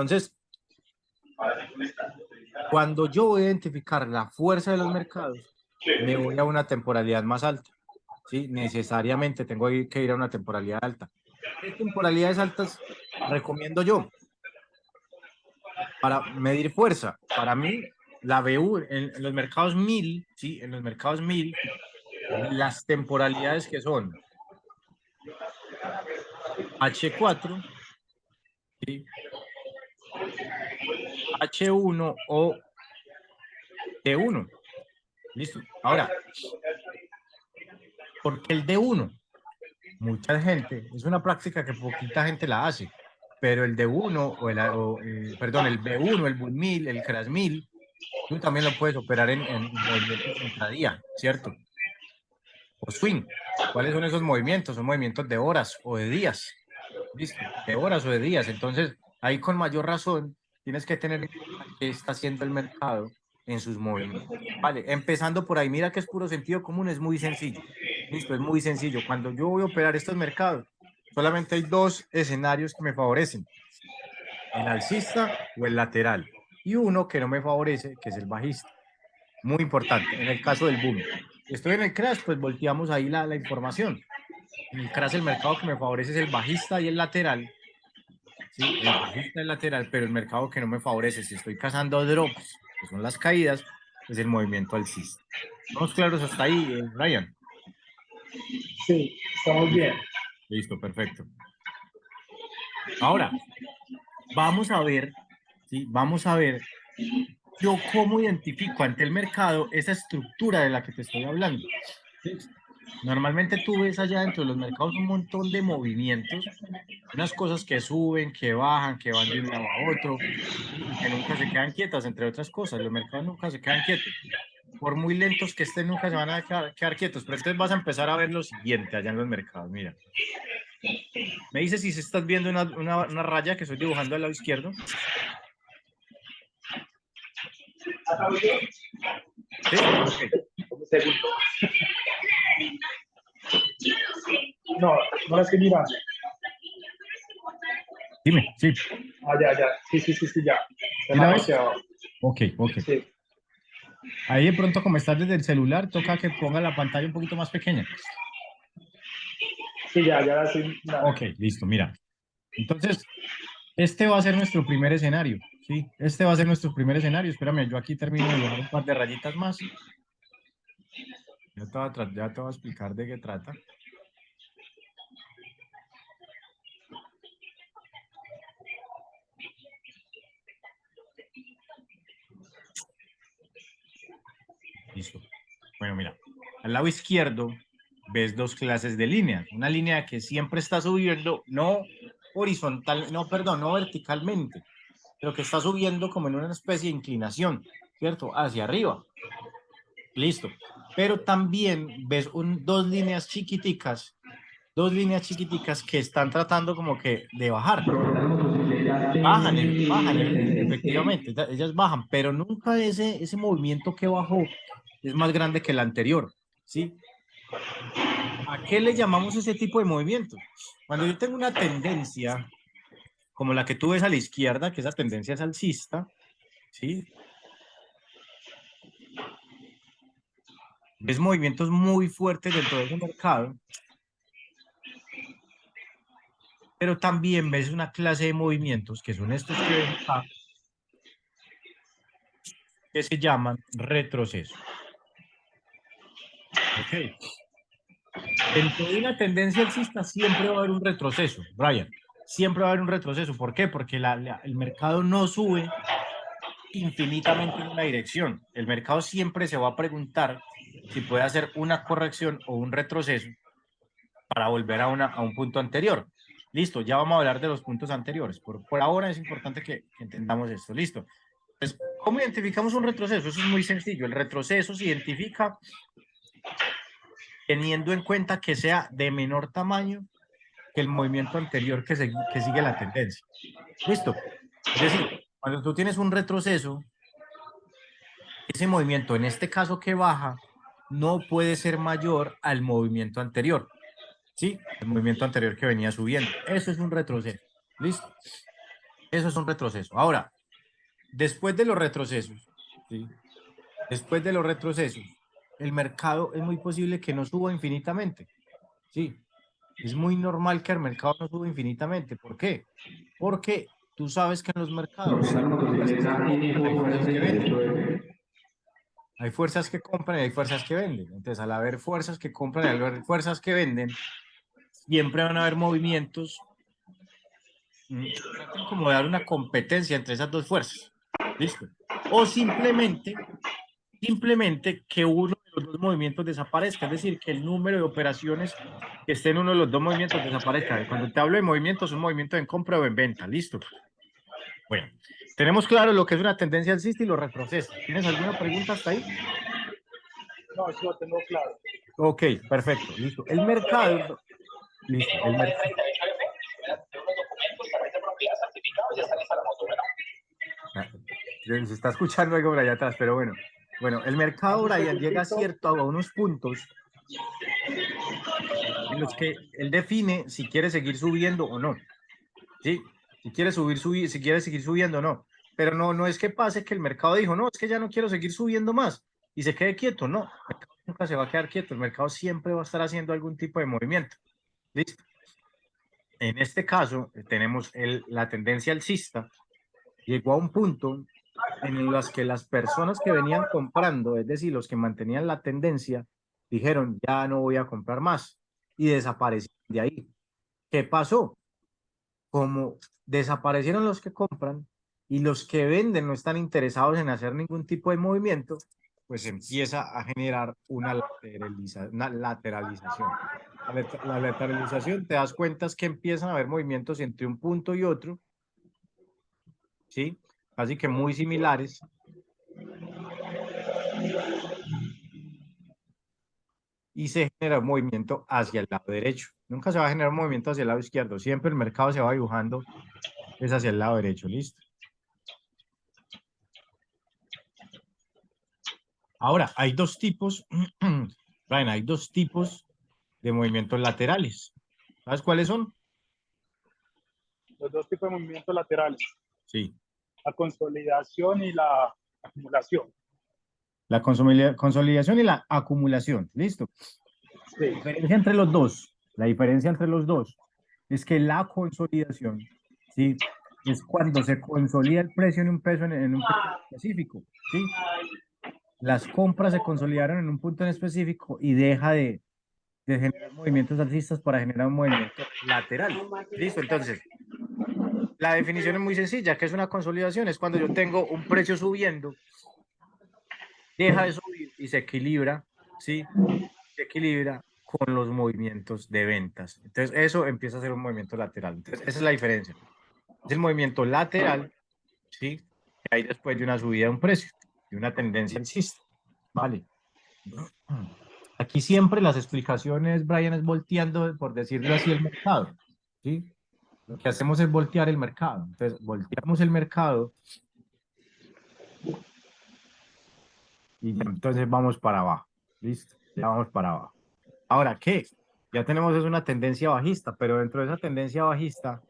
Entonces, cuando yo voy a identificar la fuerza de los mercados, me voy a una temporalidad más alta. ¿Sí? Necesariamente tengo que ir a una temporalidad alta. ¿Qué temporalidades altas recomiendo yo para medir fuerza? Para mí, la BU en los mercados 1000, ¿sí? En los mercados 1000, las temporalidades que son H4, ¿sí? H1 o T1. Listo. Ahora, ¿por qué el D1? Mucha gente, es una práctica que poquita gente la hace, pero el D1 perdón, el B1, el Bull 1000, el Crash 1000, tú también lo puedes operar en movimientos intradía, ¿cierto? O swing. ¿Cuáles son esos movimientos? Son movimientos de horas o de días. ¿Listo? De horas o de días. Entonces, ahí con mayor razón tienes que tener en cuenta qué está haciendo el mercado en sus movimientos. Vale, empezando por ahí, mira que es puro sentido común, es muy sencillo. Listo, es muy sencillo. Cuando yo voy a operar estos mercados, solamente hay dos escenarios que me favorecen, el alcista o el lateral, y uno que no me favorece, que es el bajista. Muy importante, en el caso del boom. Estoy en el crash, pues volteamos ahí la información. En el crash el mercado que me favorece es el bajista y el lateral, ¿sí? El bajista y el lateral, pero el mercado que no me favorece, si estoy cazando drops, que son las caídas, es el movimiento alcista. ¿Estamos claros hasta ahí, Ryan? Sí, estamos bien. Listo, perfecto. Ahora, vamos a ver, ¿sí? Vamos a ver yo cómo identifico ante el mercado esa estructura de la que te estoy hablando. ¿Sí? Normalmente tú ves allá dentro de los mercados un montón de movimientos, unas cosas que suben, que bajan, que van de un lado a otro, y que nunca se quedan quietas, entre otras cosas. Los mercados nunca se quedan quietos. Por muy lentos que estén, nunca se van a quedar quietos. Pero entonces vas a empezar a ver lo siguiente allá en los mercados. Mira, me dices si se estás viendo una raya que estoy dibujando al lado izquierdo. ¿Sí? Ok. Un segundo. No, no la estoy mirando. Dime, sí. Ah, ya. Sí, ya. ¿Sí Está la la ves? parte de abajo. Ok, ok. Sí. Ahí de pronto, como estás desde el celular, toca que ponga la pantalla un poquito más pequeña. Sí, ya la estoy mirando. Ok, listo, mira. Entonces, este va a ser nuestro primer escenario, ¿sí? Este va a ser nuestro primer escenario. Espérame, yo aquí termino de dibujar un par de rayitas más. Ya te voy a explicar de qué trata. Listo. Bueno, mira, al lado izquierdo ves dos clases de líneas. Una línea que siempre está subiendo, no horizontal, no, perdón, no verticalmente, pero que está subiendo como en una especie de inclinación, ¿cierto? Hacia arriba. Listo. Pero también ves dos líneas chiquiticas que están tratando como que de bajar. Efectivamente, ellas bajan, pero nunca ese movimiento que bajó es más grande que el anterior, ¿sí? ¿A qué le llamamos ese tipo de movimientos? Cuando yo tengo una tendencia, como la que tú ves a la izquierda, que esa tendencia es alcista, ¿sí? Ves movimientos muy fuertes dentro de ese mercado, pero también ves una clase de movimientos, que son estos que ves acá, que se llaman retroceso. Ok. Dentro de una tendencia alcista siempre va a haber un retroceso, Brian. Siempre va a haber un retroceso. ¿Por qué? Porque el mercado no sube infinitamente en una dirección. El mercado siempre se va a preguntar si puede hacer una corrección o un retroceso para volver a un punto anterior. Listo, ya vamos a hablar de los puntos anteriores. Por ahora es importante que entendamos esto. Listo. Entonces, ¿cómo identificamos un retroceso? Eso es muy sencillo. El retroceso se identifica teniendo en cuenta que sea de menor tamaño que el movimiento anterior que sigue la tendencia. ¿Listo? Es decir, cuando tú tienes un retroceso, ese movimiento, en este caso que baja, no puede ser mayor al movimiento anterior. ¿Sí? El movimiento anterior que venía subiendo. Eso es un retroceso. ¿Listo? Eso es un retroceso. Ahora, después de los retrocesos, ¿sí? Después de los retrocesos, el mercado es muy posible que no suba infinitamente. Sí, es muy normal que el mercado no suba infinitamente. ¿Por qué? Porque tú sabes que en los mercados hay fuerzas que compran, hay fuerzas que venden. Hay fuerzas que compran y hay fuerzas que venden. Entonces, al haber fuerzas que compran y al haber fuerzas que venden, siempre van a haber movimientos que tratan como de dar una competencia entre esas dos fuerzas. ¿Listo? O simplemente que uno de los dos movimientos desaparezca, es decir, que el número de operaciones que esté en uno de los dos movimientos desaparezca. Cuando te hablo de movimientos, es un movimiento en compra o en venta. ¿Listo? Bueno, tenemos claro lo que es una tendencia alcista y los retrocesos. ¿Tienes alguna pregunta hasta ahí? No, eso lo tengo claro. Ok, perfecto, listo. El mercado, listo, el mercado. Se está escuchando algo por allá atrás, pero bueno. Bueno, el mercado, Dame un Brian, llega a segundito. cierto a unos puntos en los que él define si quiere seguir subiendo o no. ¿Sí? Si quiere subir, si quiere seguir subiendo o no. Pero no es que pase que el mercado dijo, no, es que ya no quiero seguir subiendo más y se quede quieto. No, el mercado nunca se va a quedar quieto. El mercado siempre va a estar haciendo algún tipo de movimiento. ¿Listo? En este caso, tenemos la tendencia alcista. Llegó a un punto en los que las personas que venían comprando, es decir, los que mantenían la tendencia, dijeron, ya no voy a comprar más y desaparecieron de ahí. ¿Qué pasó? Como desaparecieron los que compran y los que venden no están interesados en hacer ningún tipo de movimiento, pues empieza a generar una lateralización. La lateralización, te das cuenta es que empiezan a haber movimientos entre un punto y otro, ¿sí? Así que muy similares, y se genera un movimiento hacia el lado derecho. Nunca se va a generar un movimiento hacia el lado izquierdo, siempre el mercado se va dibujando es hacia el lado derecho, ¿listo? Ahora, hay dos tipos, Brian, hay dos tipos de movimientos laterales. ¿Sabes cuáles son? Los dos tipos de movimientos laterales. Sí. La consolidación y la acumulación. La consolidación y la acumulación. Listo. Sí. La diferencia entre los dos es que la consolidación, ¿sí? Es cuando se consolida el precio en un peso en un precio específico, ¿sí? Las compras se consolidaron en un punto en específico y deja de generar movimientos alcistas para generar un movimiento lateral. Listo, entonces, la definición es muy sencilla, que es una consolidación, es cuando yo tengo un precio subiendo, deja de subir y se equilibra, ¿sí? Se equilibra con los movimientos de ventas. Entonces, eso empieza a ser un movimiento lateral. Entonces, esa es la diferencia. Es el movimiento lateral, ¿sí? Que hay después de una subida de un precio, de una tendencia alcista. Vale. Aquí siempre las explicaciones, Brian, es volteando, por decirlo así, el mercado, ¿sí? Lo que hacemos es voltear el mercado. Entonces, volteamos el mercado y ya, entonces vamos para abajo. ¿Listo? Ya vamos para abajo. Ahora, ¿qué? Ya tenemos es una tendencia bajista, pero dentro de esa tendencia bajista,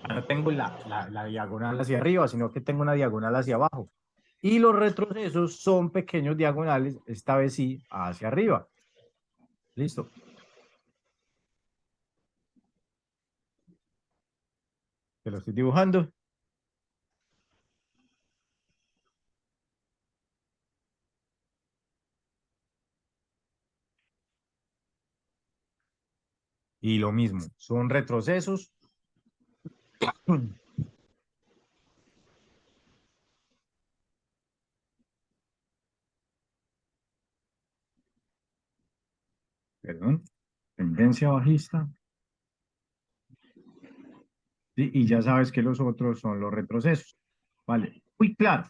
ya no tengo la diagonal hacia arriba, sino que tengo una diagonal hacia abajo. Y los retrocesos son pequeños diagonales, esta vez sí, hacia arriba. ¿Listo? Te lo estoy dibujando. Y lo mismo, son retrocesos. Perdón, tendencia bajista. ¿Sí? Y ya sabes que los otros son los retrocesos. Vale, muy claro.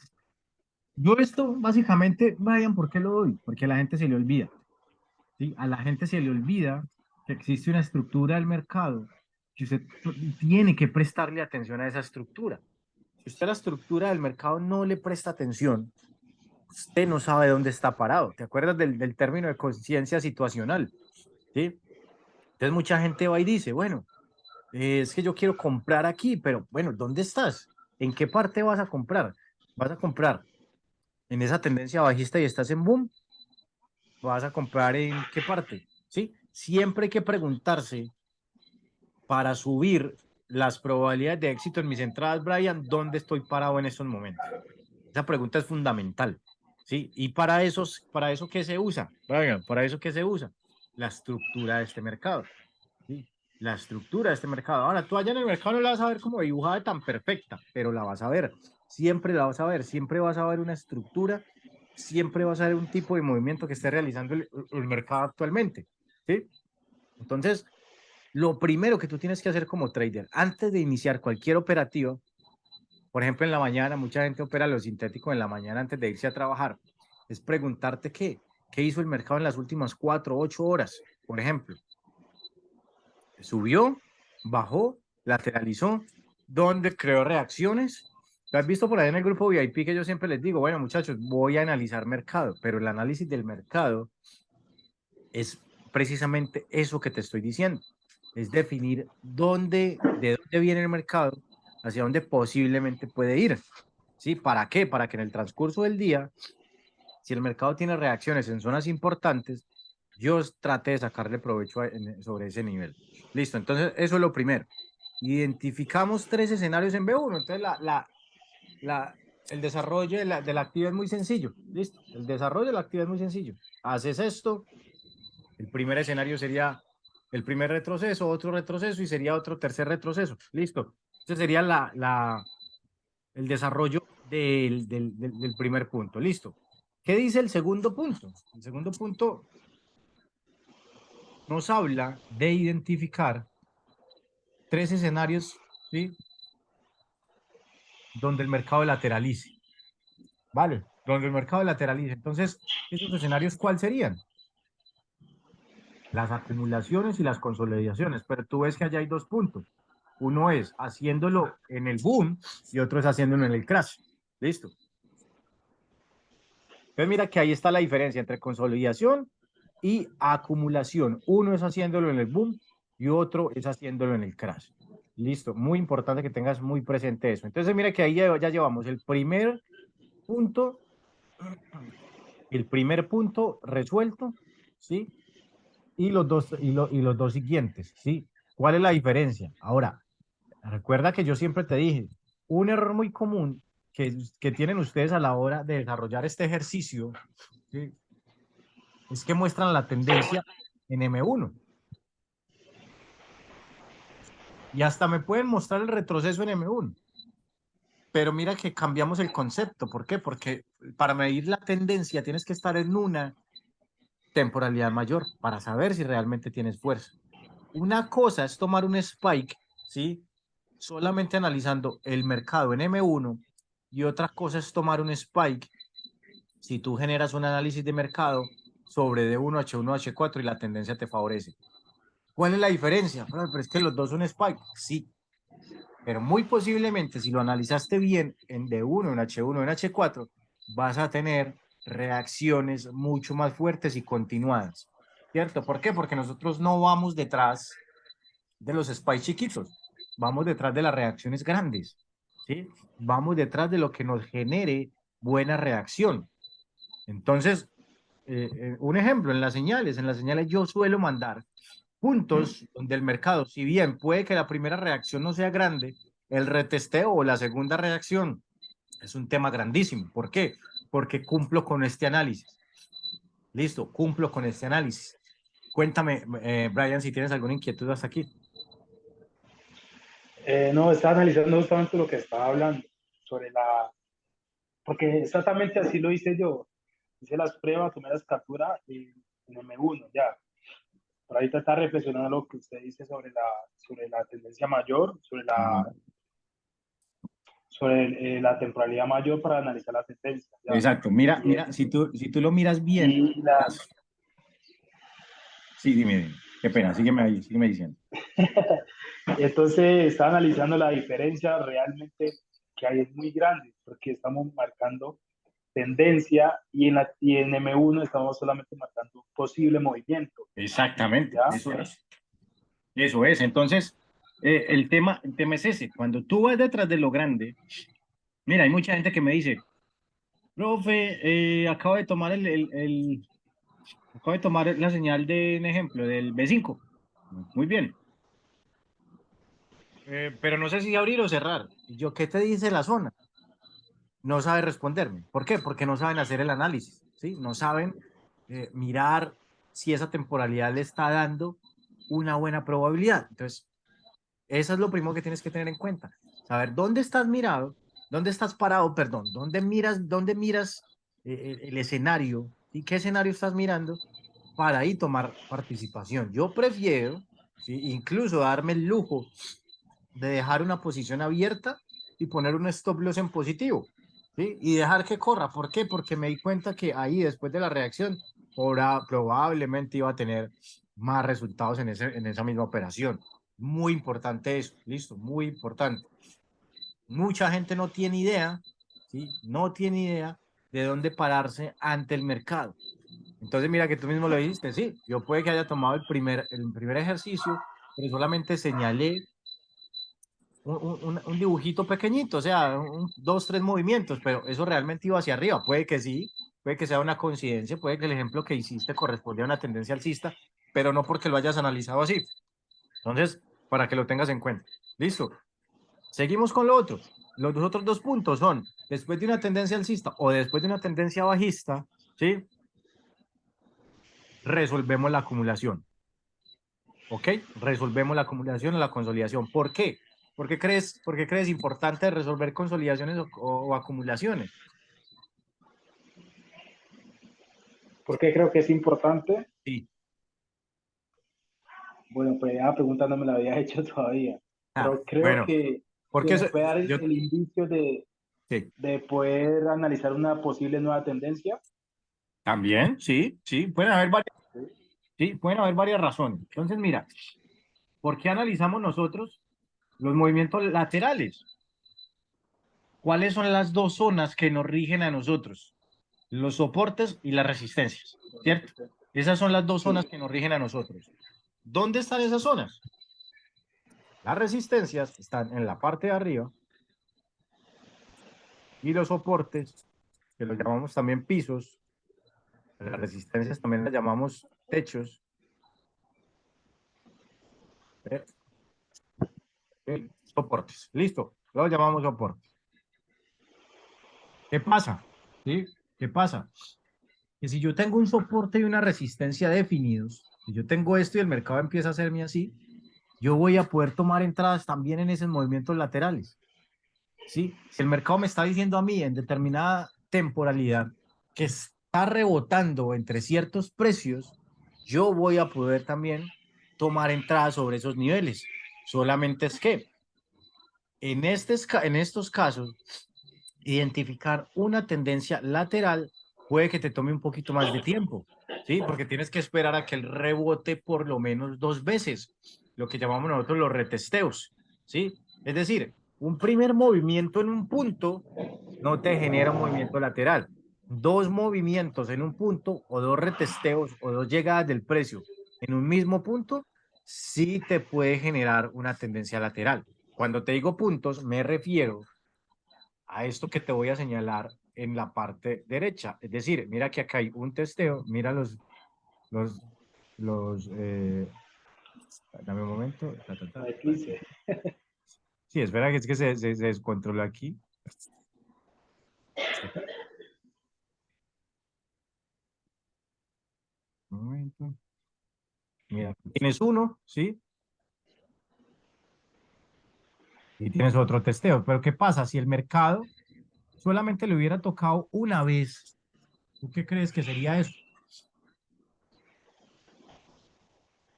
Yo esto básicamente, Brian, ¿por qué lo doy? Porque a la gente se le olvida. ¿Sí? A la gente se le olvida que existe una estructura del mercado que usted tiene que prestarle atención a esa estructura. Si usted a la estructura del mercado no le presta atención, usted no sabe dónde está parado. ¿Te acuerdas del término de conciencia situacional? ¿Sí? Entonces mucha gente va y dice, bueno, Es que yo quiero comprar aquí, pero bueno, ¿dónde estás? ¿En qué parte vas a comprar? ¿Vas a comprar en esa tendencia bajista y estás en boom? ¿Vas a comprar en qué parte? ¿Sí? Siempre hay que preguntarse para subir las probabilidades de éxito en mis entradas, Brian, ¿dónde estoy parado en estos momentos? Esa pregunta es fundamental, ¿sí? Y para eso, ¿qué se usa? Brian, ¿para eso qué se usa? La estructura de este mercado, ¿sí? La estructura de este mercado. Ahora, tú allá en el mercado no la vas a ver como dibujada tan perfecta, pero la vas a ver. Siempre la vas a ver. Siempre vas a ver una estructura. Siempre vas a ver un tipo de movimiento que esté realizando el mercado actualmente, ¿sí? Entonces, lo primero que tú tienes que hacer como trader, antes de iniciar cualquier operativa, por ejemplo, en la mañana, mucha gente opera lo sintético en la mañana antes de irse a trabajar, es preguntarte qué hizo el mercado en las últimas 4, 8 horas, por ejemplo. Subió, bajó, lateralizó, donde creó reacciones. Lo has visto por ahí en el grupo VIP que yo siempre les digo, bueno, muchachos, voy a analizar mercado, pero el análisis del mercado es precisamente eso que te estoy diciendo. Es definir de dónde viene el mercado, hacia dónde posiblemente puede ir. ¿Sí? ¿Para qué? Para que en el transcurso del día, si el mercado tiene reacciones en zonas importantes, yo trate de sacarle provecho sobre ese nivel. Listo, entonces eso es lo primero. Identificamos 3 escenarios en B1. Entonces el desarrollo de la actividad es muy sencillo. Listo, el desarrollo de la actividad es muy sencillo. Haces esto, el primer escenario sería el primer retroceso, otro retroceso y sería otro tercer retroceso. Listo. Ese sería el desarrollo del primer punto. Listo. ¿Qué dice el segundo punto? El segundo punto nos habla de identificar 3 escenarios, ¿sí? Donde el mercado lateralice. ¿Vale? Donde el mercado lateralice. Entonces, ¿esos escenarios cuáles serían? Las acumulaciones y las consolidaciones. Pero tú ves que allá hay 2 puntos. Uno es haciéndolo en el boom y otro es haciéndolo en el crash. Listo. Entonces mira que ahí está la diferencia entre consolidación y acumulación. Uno es haciéndolo en el boom y otro es haciéndolo en el crash. Listo, muy importante que tengas muy presente eso. Entonces mira que ahí ya llevamos punto, el primer punto resuelto, ¿sí? Y los dos siguientes, ¿sí? ¿Cuál es la diferencia? Ahora, recuerda que yo siempre te dije, un error muy común que tienen ustedes a la hora de desarrollar este ejercicio, ¿sí? Es que muestran la tendencia en M1 y hasta me pueden mostrar el retroceso en M1, pero mira que cambiamos el concepto. ¿Por qué? Porque para medir la tendencia tienes que estar en una temporalidad mayor para saber si realmente tienes fuerza. Una cosa es tomar un spike, ¿sí? Solamente analizando el mercado en M1 y otra cosa es tomar un spike si tú generas un análisis de mercado sobre D1, H1, H4 y la tendencia te favorece. ¿Cuál es la diferencia? Bueno, pero es que los dos son spike. Sí, pero muy posiblemente si lo analizaste bien en D1, en H1, en H4, vas a tener reacciones mucho más fuertes y continuadas. ¿Cierto? ¿Por qué? Porque nosotros no vamos detrás de los spikes chiquitos, vamos detrás de las reacciones grandes. ¿Sí? Vamos detrás de lo que nos genere buena reacción. Entonces, un ejemplo, en las señales yo suelo mandar puntos donde el mercado, si bien puede que la primera reacción no sea grande, el retesteo o la segunda reacción es un tema grandísimo. ¿Por qué? Porque cumplo con este análisis. Listo, cumplo con este análisis. Cuéntame, Brian, si tienes alguna inquietud hasta aquí. No, estaba analizando justamente lo que estaba hablando sobre porque exactamente así lo hice yo. Hice las pruebas, tomé las capturas en M1 ya. Por ahí está reflexionando lo que usted dice sobre la tendencia mayor, sobre la temporalidad mayor para analizar la tendencia. Ya. Exacto. Mira, si tú lo miras bien, Y la, sí, dime. Qué pena, sígueme diciendo. entonces está analizando la diferencia realmente que hay es muy grande, porque estamos marcando tendencia y en M1 estamos solamente marcando un posible movimiento. Exactamente, ¿Ya? eso es. Eso es. Entonces, el tema es ese. Cuando tú vas detrás de lo grande, mira, hay mucha gente que me dice, profe, acabo de tomar la señal de un ejemplo del B5. Muy bien. Pero no sé si abrir o cerrar. Y yo, ¿qué te dice la zona? No sabe responderme. ¿Por qué? Porque no saben hacer el análisis, ¿sí? No saben mirar si esa temporalidad le está dando una buena probabilidad. Entonces, eso es lo primero que tienes que tener en cuenta. Saber dónde estás mirado, dónde estás parado, perdón, dónde miras el escenario y qué escenario estás mirando para ahí tomar participación. Yo prefiero, ¿sí? Incluso darme el lujo de dejar una posición abierta y poner un stop loss en positivo, ¿sí? Y dejar que corra. ¿Por qué? Porque me di cuenta que ahí, después de la reacción, probablemente iba a tener más resultados en esa misma operación. Muy importante eso, listo, muy importante. Mucha gente no tiene idea, ¿sí? No tiene idea de dónde pararse ante el mercado. Entonces, mira que tú mismo lo dijiste, sí, yo puede que haya tomado el primer ejercicio, pero solamente señalé un dibujito pequeñito, o sea, dos, tres movimientos, pero eso realmente iba hacia arriba. Puede que sí, puede que sea una coincidencia, puede que el ejemplo que hiciste corresponde a una tendencia alcista, pero no porque lo hayas analizado así. Entonces, para que lo tengas en cuenta. Listo. Seguimos con lo otro. Los otros dos puntos son, después de una tendencia alcista o después de una tendencia bajista, ¿sí? Resolvemos la acumulación. ¿Ok? Resolvemos la acumulación o la consolidación. ¿Por qué? Por qué crees importante resolver consolidaciones o acumulaciones? ¿Por qué creo que es importante? Sí. Bueno, pues la pregunta no me la había hecho todavía, Ah, pero creo bueno, que porque me eso, puede dar yo, el indicio sí, de poder analizar una posible nueva tendencia. también, sí, sí, pueden haber varias razones. Entonces, mira, ¿por qué analizamos nosotros los movimientos laterales? ¿Cuáles son las dos zonas que nos rigen a nosotros? Los soportes y las resistencias, ¿cierto? Esas son las dos zonas Sí, que nos rigen a nosotros. ¿Dónde están esas zonas? Las resistencias están en la parte de arriba y los soportes, que los llamamos también pisos, las resistencias también las llamamos techos, ¿eh? Soportes. Listo, los llamamos soportes. ¿Qué pasa? ¿Sí? ¿Qué pasa? Que si yo tengo un soporte y una resistencia definidos, si yo tengo esto y el mercado empieza a hacerme así, yo voy a poder tomar entradas también en esos movimientos laterales. ¿Sí? Si el mercado me está diciendo a mí en determinada temporalidad que está rebotando entre ciertos precios, yo voy a poder también tomar entradas sobre esos niveles. Solamente es que en estos casos, identificar una tendencia lateral puede que te tome un poquito más de tiempo, ¿sí? Porque tienes que esperar a que el rebote por lo menos dos veces, lo que llamamos nosotros los retesteos, ¿sí? Es decir, un primer movimiento en un punto no te genera un movimiento lateral. Dos movimientos en un punto o dos retesteos o dos llegadas del precio en un mismo punto sí te puede generar una tendencia lateral. Cuando te digo puntos, me refiero a esto que te voy a señalar en la parte derecha. Es decir, mira que acá hay un testeo, mira los, los, dame un momento. la eclipse. Sí, espera, que es que se descontrola aquí. Un momento. Mira, tienes uno, ¿sí? Y tienes otro testeo. Pero ¿qué pasa? Si el mercado solamente le hubiera tocado una vez, ¿tú qué crees que sería eso?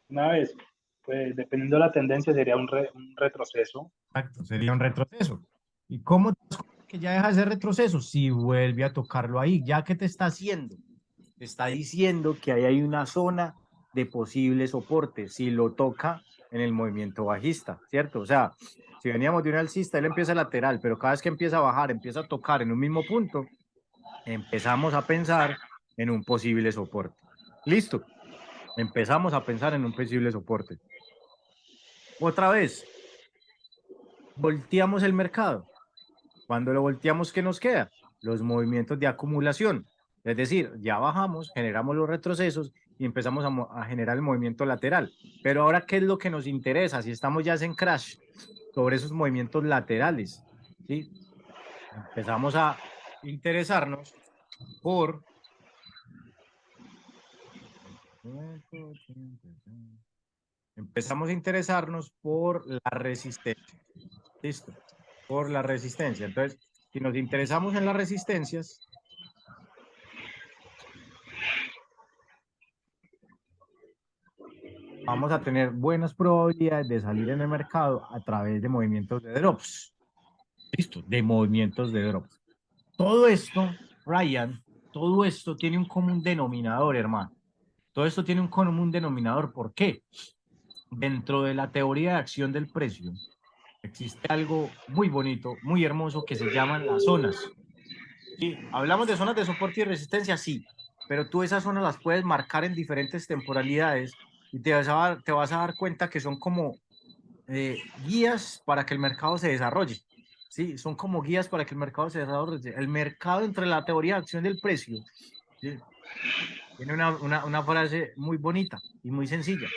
Una vez, pues dependiendo de la tendencia sería un retroceso. Exacto, sería un retroceso. ¿Y cómo te das cuenta que ya deja ese retroceso? Si vuelve a tocarlo ahí, ¿ya qué te está haciendo? Te está diciendo que ahí hay una zona de posible soporte, si lo toca en el movimiento bajista, ¿cierto? O sea, si veníamos de un alcista, él empieza lateral, pero cada vez que empieza a bajar, empieza a tocar en un mismo punto, empezamos a pensar en un posible soporte. Listo, empezamos a pensar en un posible soporte. Otra vez, volteamos el mercado. Cuando lo volteamos, ¿qué nos queda? Los movimientos de acumulación. Es decir, ya bajamos, generamos los retrocesos y empezamos a generar el movimiento lateral. Pero ahora, ¿qué es lo que nos interesa? Si estamos ya en crash sobre esos movimientos laterales, ¿sí? Empezamos a interesarnos por... Empezamos a interesarnos por la resistencia. ¿Listo? Por la resistencia. Entonces, si nos interesamos en las resistencias, vamos a tener buenas probabilidades de salir en el mercado a través de movimientos de drops. ¿Listo? De movimientos de drops. Todo esto, Ryan, todo esto tiene un común denominador, hermano. Todo esto tiene un común denominador. ¿Por qué? Dentro de la teoría de acción del precio, existe algo muy bonito, muy hermoso que se llaman las zonas. ¿Sí? Hablamos de zonas de soporte y resistencia, sí, pero tú esas zonas las puedes marcar en diferentes temporalidades y te vas a dar cuenta que son como guías para que el mercado se desarrolle. Sí, son como guías para que el mercado se desarrolle. El mercado entre la teoría de acción del precio, ¿sí? Tiene una frase muy bonita y muy sencilla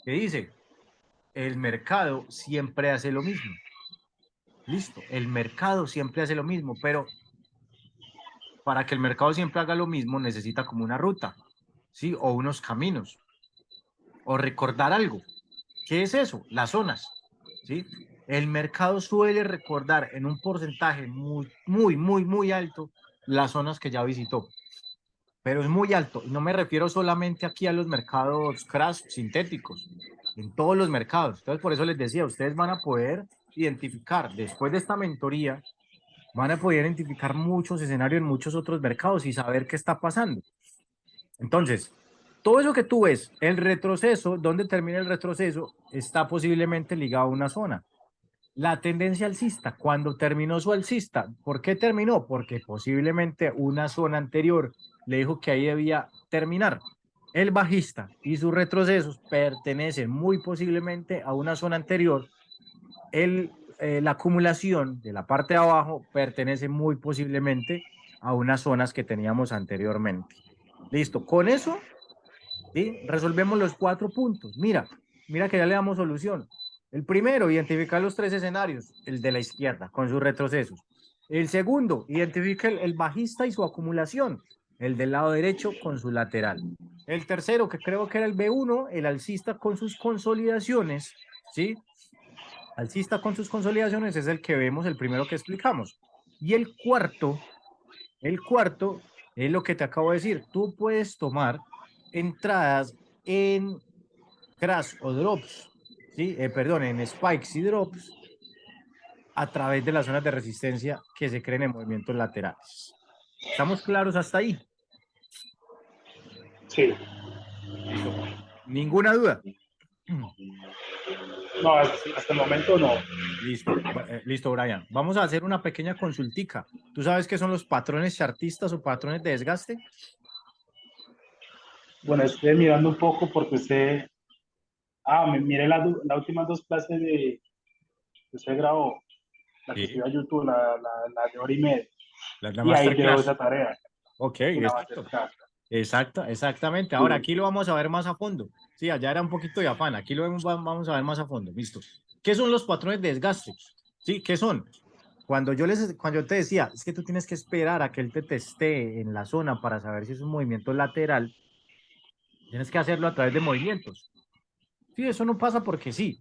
que dice, el mercado siempre hace lo mismo. Listo, el mercado siempre hace lo mismo, pero para que el mercado siempre haga lo mismo necesita como una ruta, ¿sí? O unos caminos, o recordar algo. ¿Qué es eso? Las zonas, ¿sí? El mercado suele recordar en un porcentaje muy alto las zonas que ya visitó, pero es muy alto. Y no me refiero solamente aquí a los mercados crash sintéticos, en todos los mercados. Entonces, por eso les decía, ustedes van a poder identificar, después de esta mentoría, van a poder identificar muchos escenarios en muchos otros mercados y saber qué está pasando. Entonces, todo eso que tú ves, el retroceso, ¿dónde termina el retroceso? Está posiblemente ligado a una zona. La tendencia alcista, cuando terminó su alcista, ¿por qué terminó? Porque posiblemente una zona anterior le dijo que ahí debía terminar. El bajista y sus retrocesos pertenecen muy posiblemente a una zona anterior. La acumulación de la parte de abajo pertenece muy posiblemente a unas zonas que teníamos anteriormente. Listo, con eso, ¿sí? Resolvemos los 4 puntos. Mira que ya le damos solución. El primero, identificar los 3 escenarios, el de la izquierda, con sus retrocesos. El segundo, identifica el bajista y su acumulación, el del lado derecho con su lateral. El tercero, que creo que era el B1, el alcista con sus consolidaciones, ¿sí? Alcista con sus consolidaciones es el que vemos, el primero que explicamos. Y el cuarto es lo que te acabo de decir. Tú puedes tomar entradas en crash o drops, ¿sí? Perdón, en spikes y drops a través de las zonas de resistencia que se creen en movimientos laterales. ¿Estamos claros hasta ahí? Sí. Listo. ¿Ninguna duda? No, hasta el momento no. Listo, listo, Brian. Vamos a hacer una pequeña consultica. ¿Tú sabes qué son los patrones chartistas o patrones de desgaste? Bueno, estoy mirando un poco porque usted. Me miré las últimas dos clases que usted grabó, la que Sí, subió a YouTube, la de hora y media. la Y ahí veo masterclass. esa tarea, Ok, y la exacto. masterclass. Exactamente. Ahora Sí. aquí lo vamos a ver más a fondo. Sí, allá era un poquito de afán. Aquí lo vamos a ver más a fondo. Listo. ¿Qué son los patrones de desgaste? Sí, ¿qué son? Cuando yo te decía, es que tú tienes que esperar a que él te testee en la zona para saber si es un movimiento lateral, tienes que hacerlo a través de movimientos. Sí, eso no pasa porque sí.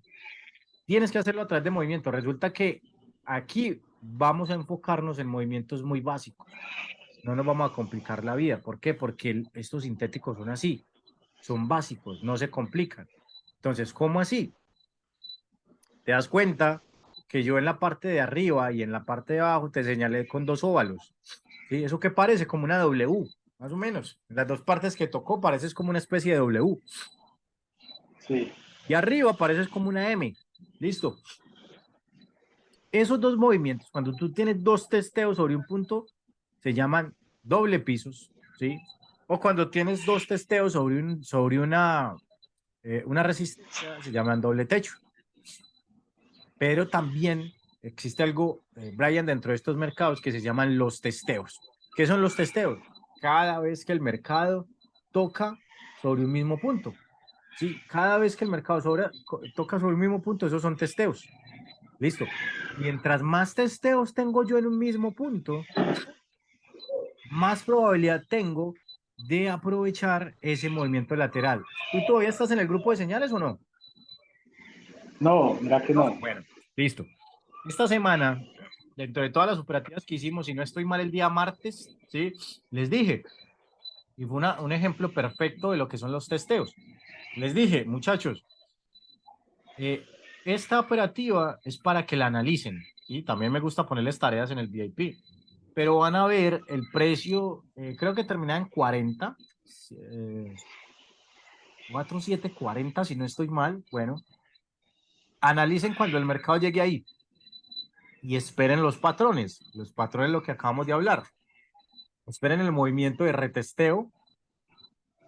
Tienes que hacerlo a través de movimientos. Resulta que aquí vamos a enfocarnos en movimientos muy básicos. No nos vamos a complicar la vida. ¿Por qué? Porque estos sintéticos son así, son básicos, no se complican. Entonces, ¿cómo así? Te das cuenta que yo en la parte de arriba y en la parte de abajo te señalé con 2 óvalos. ¿Sí? Eso que parece como una W, más o menos. Las dos partes que tocó pareces como una especie de W. Sí. Y arriba pareces como una M. Listo. Esos dos movimientos, cuando tú tienes dos testeos sobre un punto, se llaman doble pisos, ¿sí? O cuando tienes dos testeos sobre una resistencia, se llaman doble techo. Pero también existe algo, Brian, dentro de estos mercados que se llaman los testeos. ¿Qué son los testeos? Cada vez que el mercado toca sobre un mismo punto. Sí, cada vez que el mercado toca sobre un mismo punto, esos son testeos. Listo. Mientras más testeos tengo yo en un mismo punto, más probabilidad tengo de aprovechar ese movimiento lateral. ¿Tú todavía estás en el grupo de señales o no? No, mira que no. Bueno, listo. Esta semana, dentro de todas las operativas que hicimos, si no estoy mal el día martes, ¿sí? Les dije, y fue un ejemplo perfecto de lo que son los testeos. Les dije, muchachos, eh, esta operativa es para que la analicen, y también me gusta ponerles tareas en el VIP, pero van a ver el precio, creo que termina en 40, 4740 si no estoy mal. Bueno, analicen cuando el mercado llegue ahí y esperen los patrones lo que acabamos de hablar. Esperen el movimiento de retesteo.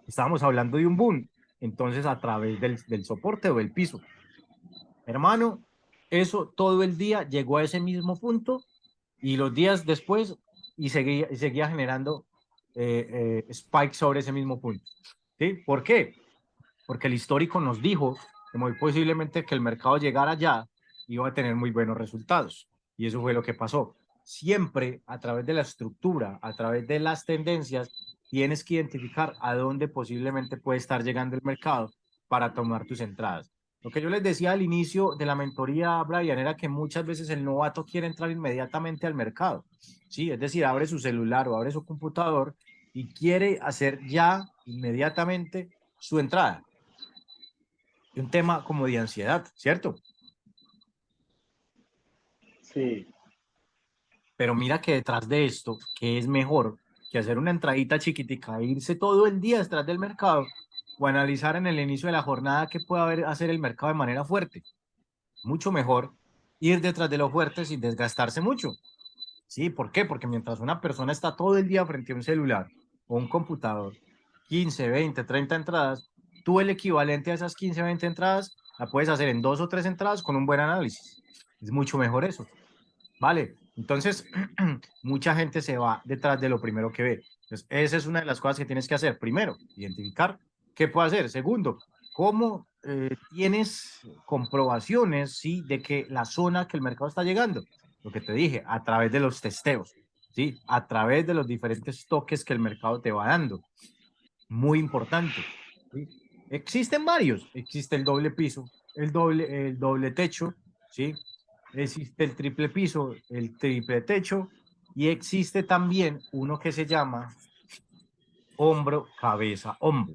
Estábamos hablando de un boom, entonces a través del soporte o del piso. Hermano, eso todo el día llegó a ese mismo punto y los días después y seguía generando spikes sobre ese mismo punto. ¿Sí? ¿Por qué? Porque el histórico nos dijo que muy posiblemente que el mercado llegara allá iba a tener muy buenos resultados. Y eso fue lo que pasó. Siempre a través de la estructura, a través de las tendencias, tienes que identificar a dónde posiblemente puede estar llegando el mercado para tomar tus entradas. Lo que yo les decía al inicio de la mentoría, Brian, era que muchas veces el novato quiere entrar inmediatamente al mercado. Sí, es decir, abre su celular o abre su computador y quiere hacer ya inmediatamente su entrada. Un tema como de ansiedad, ¿cierto? Sí, Pero mira que detrás de esto, ¿qué es mejor que hacer una entradita chiquitica e irse todo el día detrás del mercado o analizar en el inicio de la jornada qué puede hacer el mercado de manera fuerte? Mucho mejor ir detrás de lo fuerte sin desgastarse mucho. Sí, ¿por qué? Porque mientras una persona está todo el día frente a un celular o un computador, 15, 20, 30 entradas, tú el equivalente a esas 15, 20 entradas la puedes hacer en 2 o 3 entradas con un buen análisis. Es mucho mejor eso. Vale, entonces mucha gente se va detrás de lo primero que ve. Entonces, esa es una de las cosas que tienes que hacer. Primero, identificar qué puede hacer. Segundo, cómo tienes comprobaciones, ¿sí? De que la zona que el mercado está llegando. Lo que te dije, a través de los testeos, ¿sí? A través de los diferentes toques que el mercado te va dando. Muy importante, ¿sí? Existen varios. Existe el doble piso, el doble techo, ¿sí? Existe el triple piso, el triple techo, y existe también uno que se llama hombro, cabeza, hombro.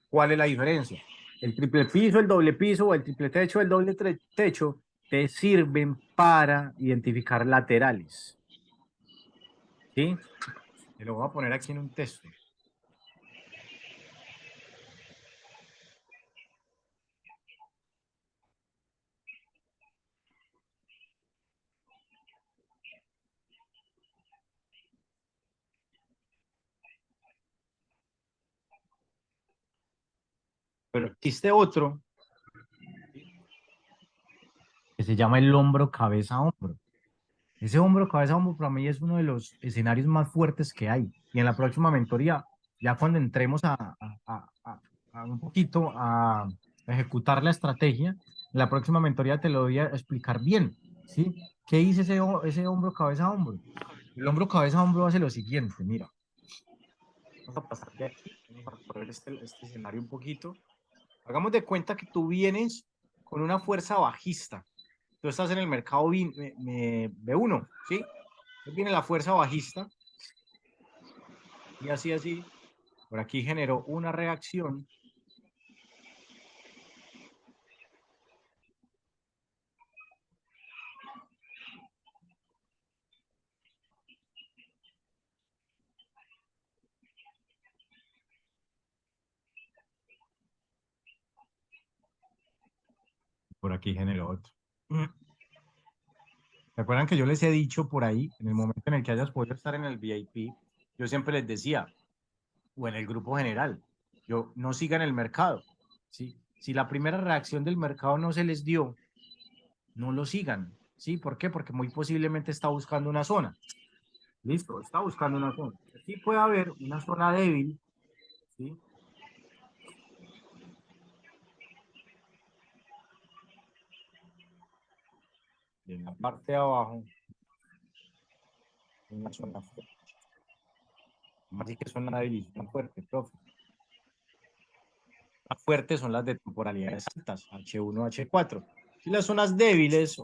¿Cuál es la diferencia? El triple piso, el doble piso, o el triple techo, el doble techo, te sirven para identificar laterales, ¿sí? Te lo voy a poner aquí en un texto. Pero existe otro, ¿sí? Que se llama el hombro, cabeza, hombro. Ese hombro, cabeza, hombro para mí es uno de los escenarios más fuertes que hay. Y en la próxima mentoría, ya cuando entremos a un poquito a ejecutar la estrategia, en la próxima mentoría te lo voy a explicar bien, ¿sí? ¿Qué dice ese hombro, cabeza, hombro? El hombro, cabeza, hombro hace lo siguiente, mira. Vamos a pasar de aquí, vamos a recorrer este escenario un poquito. Hagamos de cuenta que tú vienes con una fuerza bajista. Tú estás en el mercado B1, ¿sí? Entonces viene la fuerza bajista y así, así. Por aquí generó una reacción. Por aquí generó otro. ¿Se acuerdan que yo les he dicho por ahí, en el momento en el que hayas podido estar en el VIP, yo siempre les decía, o en el grupo general, yo no sigan el mercado, ¿sí? Si la primera reacción del mercado no se les dio, no lo sigan, ¿sí? ¿Por qué? Porque muy posiblemente está buscando una zona. Listo, está buscando una zona. Aquí puede haber una zona débil, ¿sí? En la parte de abajo, una zona fuerte. Así que zona débil y zona fuerte, profe. Las fuertes son las de temporalidades altas, H1, H4. Y las zonas débiles,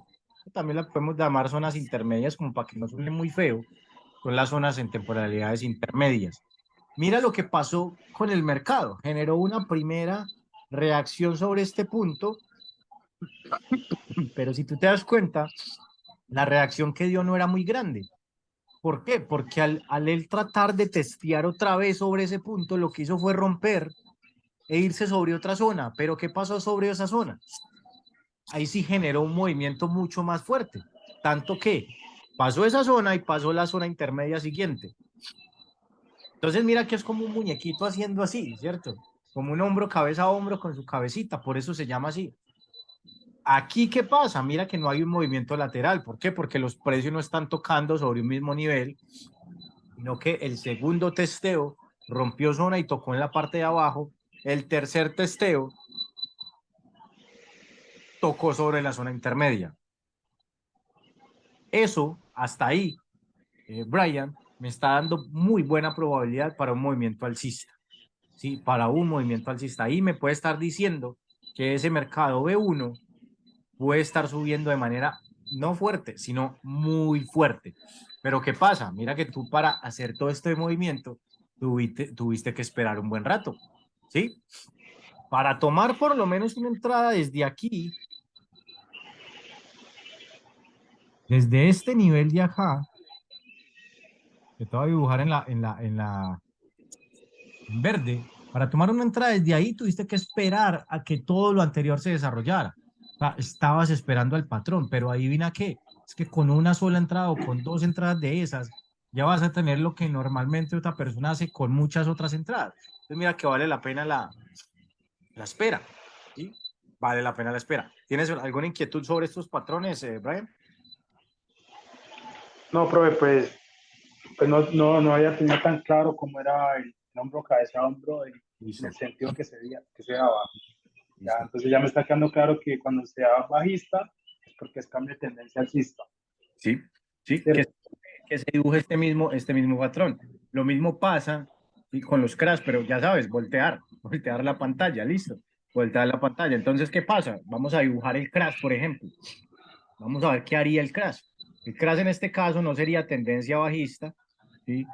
también las podemos llamar zonas intermedias, como para que no suene muy feo, son las zonas en temporalidades intermedias. Mira lo que pasó con el mercado. Generó una primera reacción sobre este punto, pero si tú te das cuenta, la reacción que dio no era muy grande. ¿Por qué? Porque al él tratar de testear otra vez sobre ese punto, lo que hizo fue romper e irse sobre otra zona. ¿Pero qué pasó sobre esa zona? Ahí sí generó un movimiento mucho más fuerte. Tanto que pasó esa zona y pasó la zona intermedia siguiente. Entonces mira que es como un muñequito haciendo así, ¿cierto? Como un hombro, cabeza a hombro con su cabecita, por eso se llama así. Aquí, ¿qué pasa? Mira que no hay un movimiento lateral. ¿Por qué? Porque los precios no están tocando sobre un mismo nivel, sino que el segundo testeo rompió zona y tocó en la parte de abajo. El tercer testeo tocó sobre la zona intermedia. Eso, hasta ahí, Brian, me está dando muy buena probabilidad para un movimiento alcista. Sí, para un movimiento alcista. Ahí me puede estar diciendo que ese mercado B1 puede estar subiendo de manera no fuerte, sino muy fuerte. Pero ¿qué pasa? Mira que tú para hacer todo este movimiento tuviste que esperar un buen rato, ¿sí? Para tomar por lo menos una entrada desde aquí, desde este nivel de acá, que te voy a dibujar en verde, para tomar una entrada desde ahí tuviste que esperar a que todo lo anterior se desarrollara. O sea, estabas esperando al patrón, pero adivina qué, es que con una sola entrada o con dos entradas de esas, ya vas a tener lo que normalmente otra persona hace con muchas otras entradas. Entonces mira que vale la pena la espera, ¿sí? Vale la pena la espera. ¿Tienes alguna inquietud sobre estos patrones, Brian? No, profe, pues no había tenido tan claro cómo era el hombro, cabeza a hombro en Listo, el sentido que se daba. Ya, listo. entonces ya me está quedando claro que cuando se da bajista es porque es cambio de tendencia alcista, Sí, sí, ¿cierto? que se dibuje este mismo patrón. Lo mismo pasa y con los crash, pero ya sabes, voltear la pantalla, listo, voltear la pantalla. Entonces, ¿qué pasa? Vamos a dibujar el crash, por ejemplo. Vamos a ver qué haría el crash. El crash en este caso no sería tendencia bajista, ¿sí?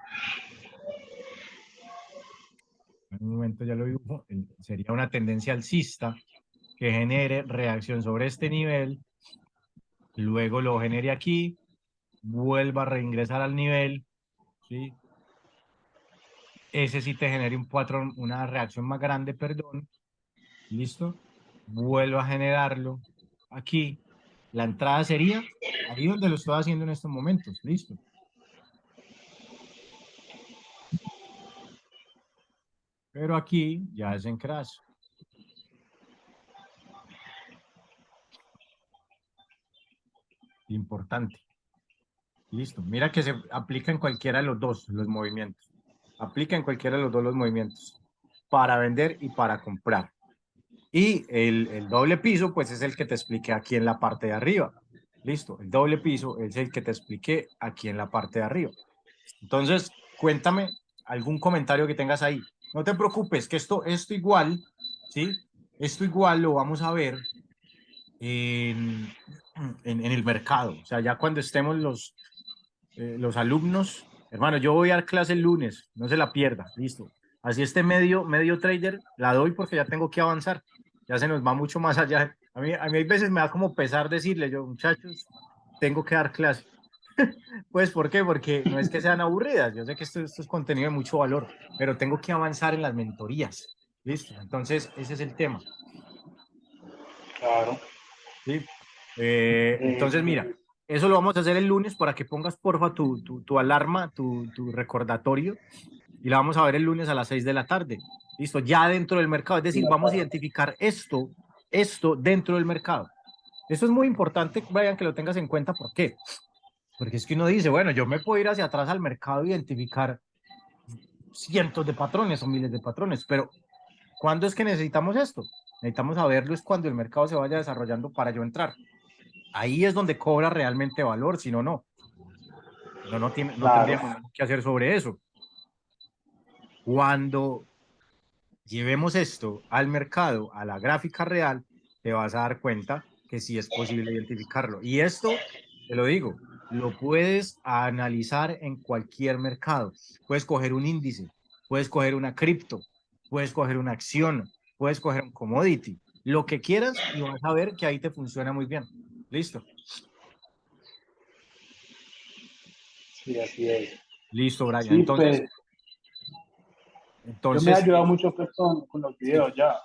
En un momento ya lo dibujo, sería una tendencia alcista que genere reacción sobre este nivel, luego lo genere aquí, vuelva a reingresar al nivel, ¿sí? Ese sí te genere un patrón, una reacción más grande, perdón, listo, vuelvo a generarlo aquí, la entrada sería ahí donde lo estoy haciendo en estos momentos, listo, pero aquí ya es en crash, importante, listo, mira que se aplica en cualquiera de los dos los movimientos, aplica en cualquiera de los dos los movimientos, para vender y para comprar. Y el doble piso, pues es el que te expliqué aquí en la parte de arriba. Listo, el doble piso es el que te expliqué aquí en la parte de arriba. Entonces, cuéntame algún comentario que tengas ahí. No te preocupes, que esto igual, ¿sí? Esto igual lo vamos a ver en, en el mercado. O sea, ya cuando estemos los alumnos, hermano, yo voy a dar clase el lunes, no se la pierda, listo. Así este medio trader, la doy porque ya tengo que avanzar, ya se nos va mucho más allá. A mí hay veces me da como pesar decirle, yo, muchachos, tengo que dar clase. Pues, ¿por qué? Porque no es que sean aburridas, yo sé que esto es contenido de mucho valor, pero tengo que avanzar en las mentorías, listo. Entonces, ese es el tema, Claro. ¿sí? Eh, Entonces, mira, eso lo vamos a hacer el lunes para que pongas, porfa, tu alarma, tu recordatorio, y la vamos a ver el lunes a las 6 de la tarde. Listo, ya dentro del mercado. Es decir, vamos a identificar esto dentro del mercado. Eso es muy importante, Brian, que lo tengas en cuenta. ¿Por qué? Porque es que uno dice, bueno, yo me puedo ir hacia atrás al mercado e identificar cientos de patrones o miles de patrones, pero ¿cuándo es que necesitamos esto? Necesitamos saberlo es cuando el mercado se vaya desarrollando para yo entrar. Ahí es donde cobra realmente valor, si no, no. No, no Claro, tendríamos nada que hacer sobre eso. Cuando llevemos esto al mercado, a la gráfica real, te vas a dar cuenta que sí es posible identificarlo. Y esto, te lo digo, lo puedes analizar en cualquier mercado. Puedes coger un índice, puedes coger una cripto, puedes coger una acción, puedes coger un commodity, lo que quieras y vas a ver que ahí te funciona muy bien. Listo. sí, así es. Listo, Brian. Sí, pues yo me he Entonces, ayudado mucho pues, con los sí, videos ya.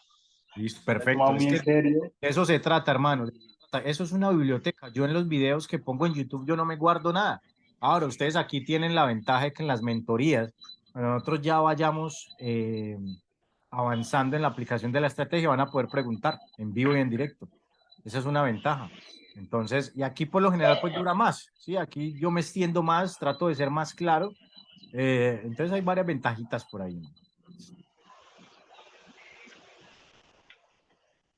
listo, Me he tomado perfecto. Es muy en que serio. de eso se trata, hermano. De eso se trata. Eso es una biblioteca. Yo en los videos que pongo en YouTube, yo no me guardo nada. Ahora, ustedes aquí tienen la ventaja de que en las mentorías, cuando nosotros ya vayamos avanzando en la aplicación de la estrategia, van a poder preguntar en vivo y en directo. Esa es una ventaja. Entonces, y aquí por lo general pues dura más, ¿sí? Aquí yo me extiendo más, trato de ser más claro. Entonces hay varias ventajitas por ahí, ¿no?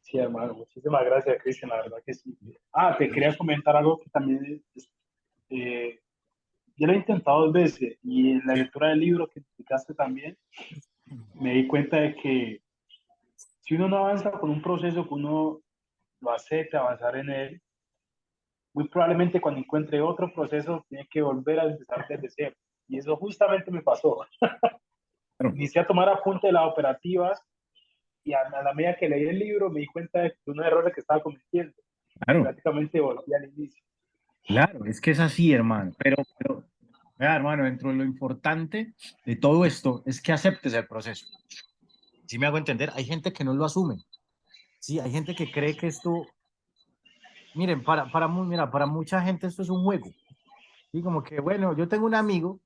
Sí, hermano, muchísimas gracias, Cristian, la verdad que sí. Ah, te quería comentar algo que también eh, yo lo he intentado 2 veces y en la Sí, lectura del libro que explicaste también, me di cuenta de que si uno no avanza con un proceso que uno lo acepta, avanzar en él, muy probablemente cuando encuentre otro proceso tiene que volver a empezar desde cero. Y eso justamente me pasó. claro, Inicié a tomar apunte de las operativas y a la medida que leí el libro me di cuenta de unos errores que estaba cometiendo y claro. prácticamente volví al inicio. Claro, es que es así, hermano. Pero, vea, hermano, dentro de lo importante de todo esto es que aceptes el proceso. Si me hago entender, hay gente que no lo asume. Sí, hay gente que cree que esto, miren, mira, para mucha gente esto es un juego. Y como que, bueno, yo tengo un amigo,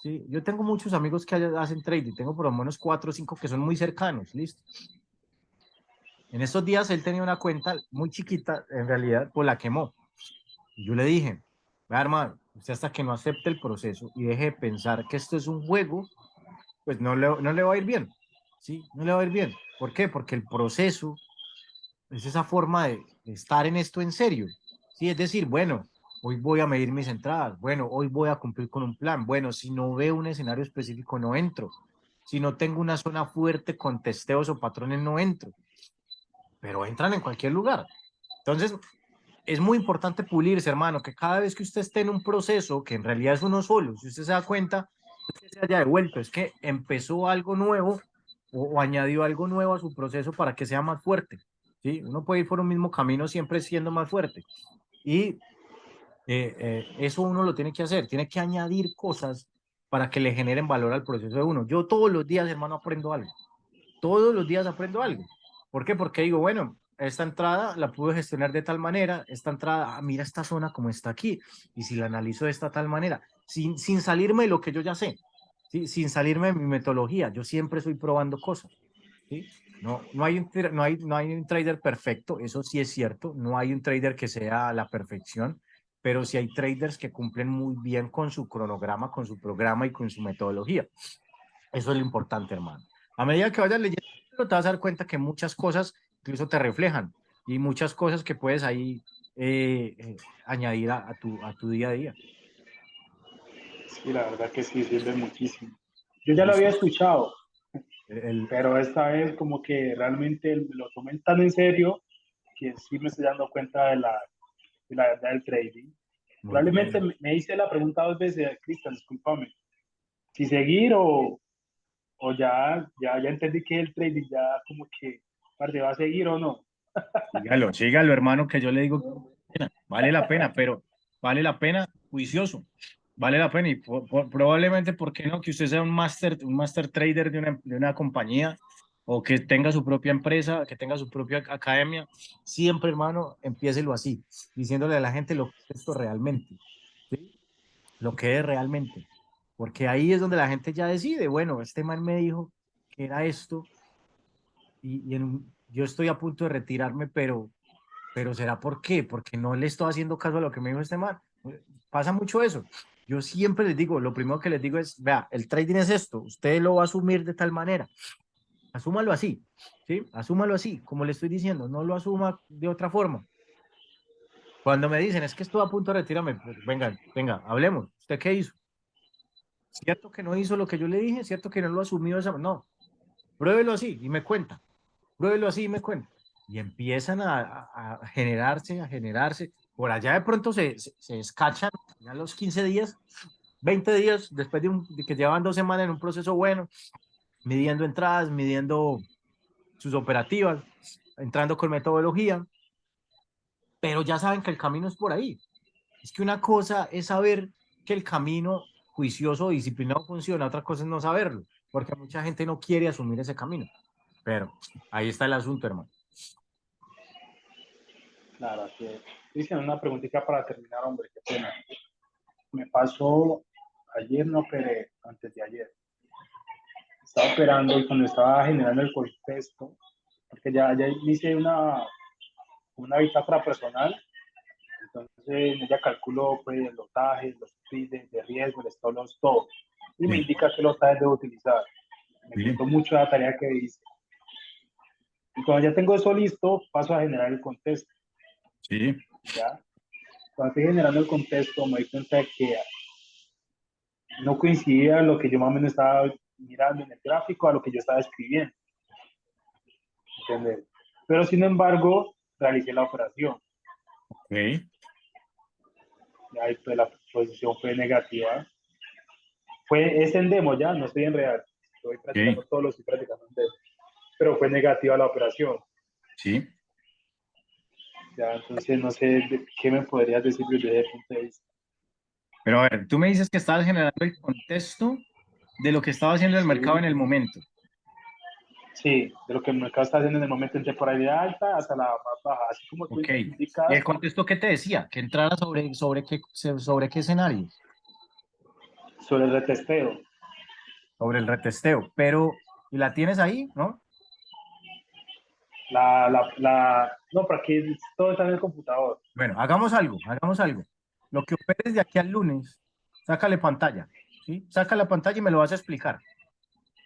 sí, yo tengo muchos amigos que hacen trading, tengo por lo menos 4 o 5 que son muy cercanos, listo. En estos días él tenía una cuenta muy chiquita, en realidad, pues la quemó. Y yo le dije, vea, hermano, usted hasta que no acepte el proceso y deje de pensar que esto es un juego, pues no le va a ir bien, ¿sí? No le va a ir bien. ¿Por qué? Porque el proceso es esa forma de estar en esto en serio, ¿sí? Es decir, bueno, hoy voy a medir mis entradas, bueno, hoy voy a cumplir con un plan, bueno, si no veo un escenario específico, no entro. Si no tengo una zona fuerte con testeos o patrones, no entro, pero entran en cualquier lugar. Entonces, es muy importante pulirse, hermano, que cada vez que usted esté en un proceso, que en realidad es uno solo, si usted se da cuenta, es que se haya devuelto, es que empezó algo nuevo o añadió algo nuevo a su proceso para que sea más fuerte. ¿Sí? Uno puede ir por un mismo camino siempre siendo más fuerte. Y eso uno lo tiene que hacer, tiene que añadir cosas para que le generen valor al proceso de uno. Yo todos los días, hermano, aprendo algo. Todos los días aprendo algo. ¿Por qué? Porque digo, bueno, esta entrada la pude gestionar de tal manera, esta entrada, mira esta zona como está aquí, y si la analizo de esta tal manera, sin salirme de lo que yo ya sé, ¿sí? Sin salirme de mi metodología, yo siempre estoy probando cosas, ¿sí? No hay un trader perfecto, eso sí es cierto, no hay un trader que sea la perfección, pero sí hay traders que cumplen muy bien con su cronograma, con su programa y con su metodología. Eso es lo importante, hermano. A medida que vayas leyendo, te vas a dar cuenta que muchas cosas incluso te reflejan y muchas cosas que puedes ahí añadir a tu día a día. Sí, la verdad que sí, sirve muchísimo. Yo ya lo había ¿Listo? escuchado, El, pero esta vez como que realmente me lo tomé tan en serio que sí me estoy dando cuenta de la verdad del trading. muy Probablemente bien. me hice la pregunta 2 veces, Cristian, discúlpame, si seguir o ya entendí que el trading ya como que, parte, ¿va a seguir o no? Sígalo, sígalo, hermano, que yo le digo, vale la pena, pero vale la pena juicioso. Vale la pena y probablemente, ¿por qué no? Que usted sea un master trader de una compañía o que tenga su propia empresa, que tenga su propia academia. Siempre, hermano, empiécelo así, diciéndole a la gente lo que es esto realmente, ¿sí? Lo que es realmente. Porque ahí es donde la gente ya decide, bueno, este man me dijo que era esto yo estoy a punto de retirarme, pero pero ¿será por qué? Porque no le estoy haciendo caso a lo que me dijo este man. Pasa mucho eso. Yo siempre les digo, lo primero que les digo es, vea, el trading es esto, usted lo va a asumir de tal manera, asúmalo así, ¿sí? Asúmalo así, como le estoy diciendo, no lo asuma de otra forma. Cuando me dicen, es que estoy a punto de retirarme, pues, venga, venga, hablemos, ¿usted qué hizo? ¿Cierto que no hizo lo que yo le dije? ¿Cierto que no lo asumió esa? No, pruébelo así y me cuenta, pruébelo así y me cuenta. Y empiezan a generarse, a generarse. Por allá de pronto se escachan ya los 15 días, 20 días, después de que llevan 2 semanas en un proceso bueno, midiendo entradas, midiendo sus operativas, entrando con metodología, pero ya saben que el camino es por ahí. Es que una cosa es saber que el camino juicioso o disciplinado funciona, otra cosa es no saberlo, porque mucha gente no quiere asumir ese camino. Pero ahí está el asunto, hermano. Claro, así es. Dicen una preguntita para terminar, hombre, qué pena. Me pasó ayer, no operé, antes de ayer. Estaba operando y cuando estaba generando el contexto, porque ya hice una bitácora personal, entonces ella calculó pues, el lotaje, los fees de riesgo, el stop loss, todo. Y me Sí, indica qué lotaje debo utilizar. Me sí, gustó mucho la tarea que hice. Y cuando ya tengo eso listo, paso a generar el contexto. sí, ¿Ya? Cuando estoy generando el contexto, me doy cuenta de que no coincidía lo que yo más o menos estaba mirando en el gráfico a lo que yo estaba escribiendo. ¿Entendés? Pero sin embargo, realicé la operación. ok, Ya pues, la posición fue negativa. Es en demo ya, no estoy en real. Estoy ok, practicando todo lo estoy practicando en demo. Pero fue negativa la operación. sí. Ya, entonces no sé qué me podrías decir desde ese punto de vista. Pero a ver, tú me dices que estabas generando el contexto de lo que estaba haciendo el mercado Sí, en el momento. sí, de lo que el mercado está haciendo en el momento en temporalidad alta hasta la más baja. Así como tú Ok. ¿Y indicas el contexto qué te decía? Que entrara sobre qué escenarios, sobre el retesteo. sobre el retesteo. Pero, ¿y la tienes ahí, no? No, para aquí todo está en el computador. Bueno, hagamos algo, hagamos algo. Lo que operes de aquí al lunes, sácale pantalla, ¿sí? Saca la pantalla y me lo vas a explicar.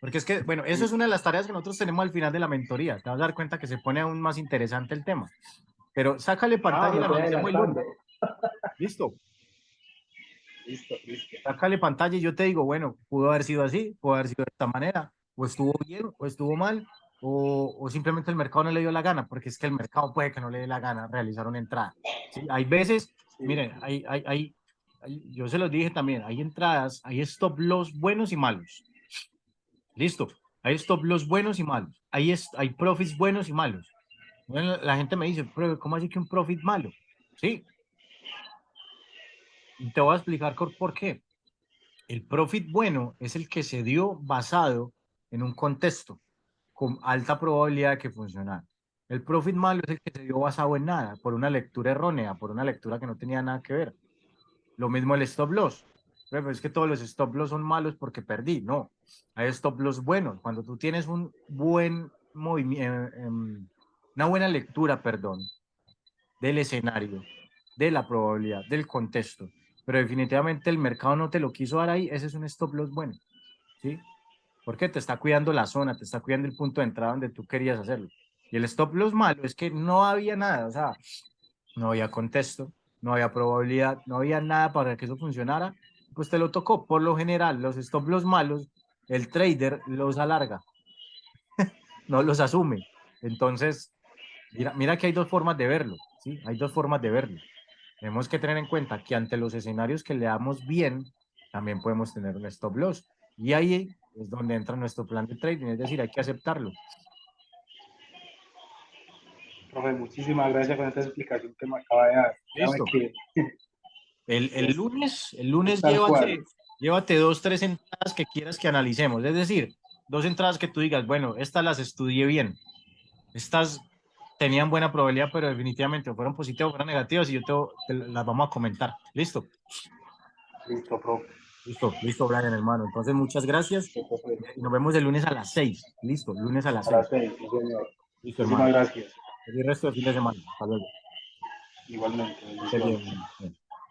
Porque es que, bueno, eso es una de las tareas que nosotros tenemos al final de la mentoría. Te vas a dar cuenta que se pone aún más interesante el tema. Pero sácale Ah, pantalla y me la estoy analicemos el adelantando. lunes. ¿Listo? Listo, listo. Sácale pantalla y yo te digo, bueno, pudo haber sido así, pudo haber sido de esta manera, o estuvo bien, o estuvo mal, o simplemente el mercado no le dio la gana, porque es que el mercado puede que no le dé la gana realizar una entrada. ¿Sí? Hay veces, Sí. miren, yo se los dije también, hay entradas, hay stop loss buenos y malos. Listo, hay stop loss buenos y malos, hay profits buenos y malos. Bueno, la gente me dice, pero ¿cómo así que un profit malo? Sí, y te voy a explicar por qué. El profit bueno es el que se dio basado en un contexto con alta probabilidad de que funcionara. El profit malo es el que se dio basado en nada, por una lectura errónea, por una lectura que no tenía nada que ver. Lo mismo el stop loss. Pero es que todos los stop loss son malos porque perdí. No, hay stop loss buenos. Cuando tú tienes un buen movimiento, una buena lectura, perdón, del escenario, de la probabilidad, del contexto, pero definitivamente el mercado no te lo quiso dar ahí, ese es un stop loss bueno, ¿sí? Porque te está cuidando la zona, te está cuidando el punto de entrada donde tú querías hacerlo. Y el stop loss malo es que no había nada, o sea, no había contexto, no había probabilidad, no había nada para que eso funcionara, pues te lo tocó. Por lo general, los stop loss malos, el trader los alarga, no los asume. Entonces, mira que hay dos formas de verlo, ¿sí? Hay dos formas de verlo. Tenemos que tener en cuenta que ante los escenarios que le damos bien, también podemos tener un stop loss. Y ahí es donde entra nuestro plan de trading, es decir, hay que aceptarlo. Profe, muchísimas gracias por esta explicación que me acaba de dar. Créame Listo. que El es lunes tal cual. llévate dos, tres entradas que quieras que analicemos. Es decir, dos entradas que tú digas, bueno, estas las estudié bien. Estas tenían buena probabilidad, pero definitivamente fueron positivas o fueron negativas y te las vamos a comentar. Listo. Listo, profe. Listo, listo, Brian, hermano. Entonces, muchas gracias Listo, profe. y nos vemos el lunes a las 6. Listo, lunes a las A 6. las 6, sí, señor. Listo, Muchísimas hermano. gracias. El resto del fin de semana. Hasta luego. Igualmente, Estés bien, bendiciones. bueno.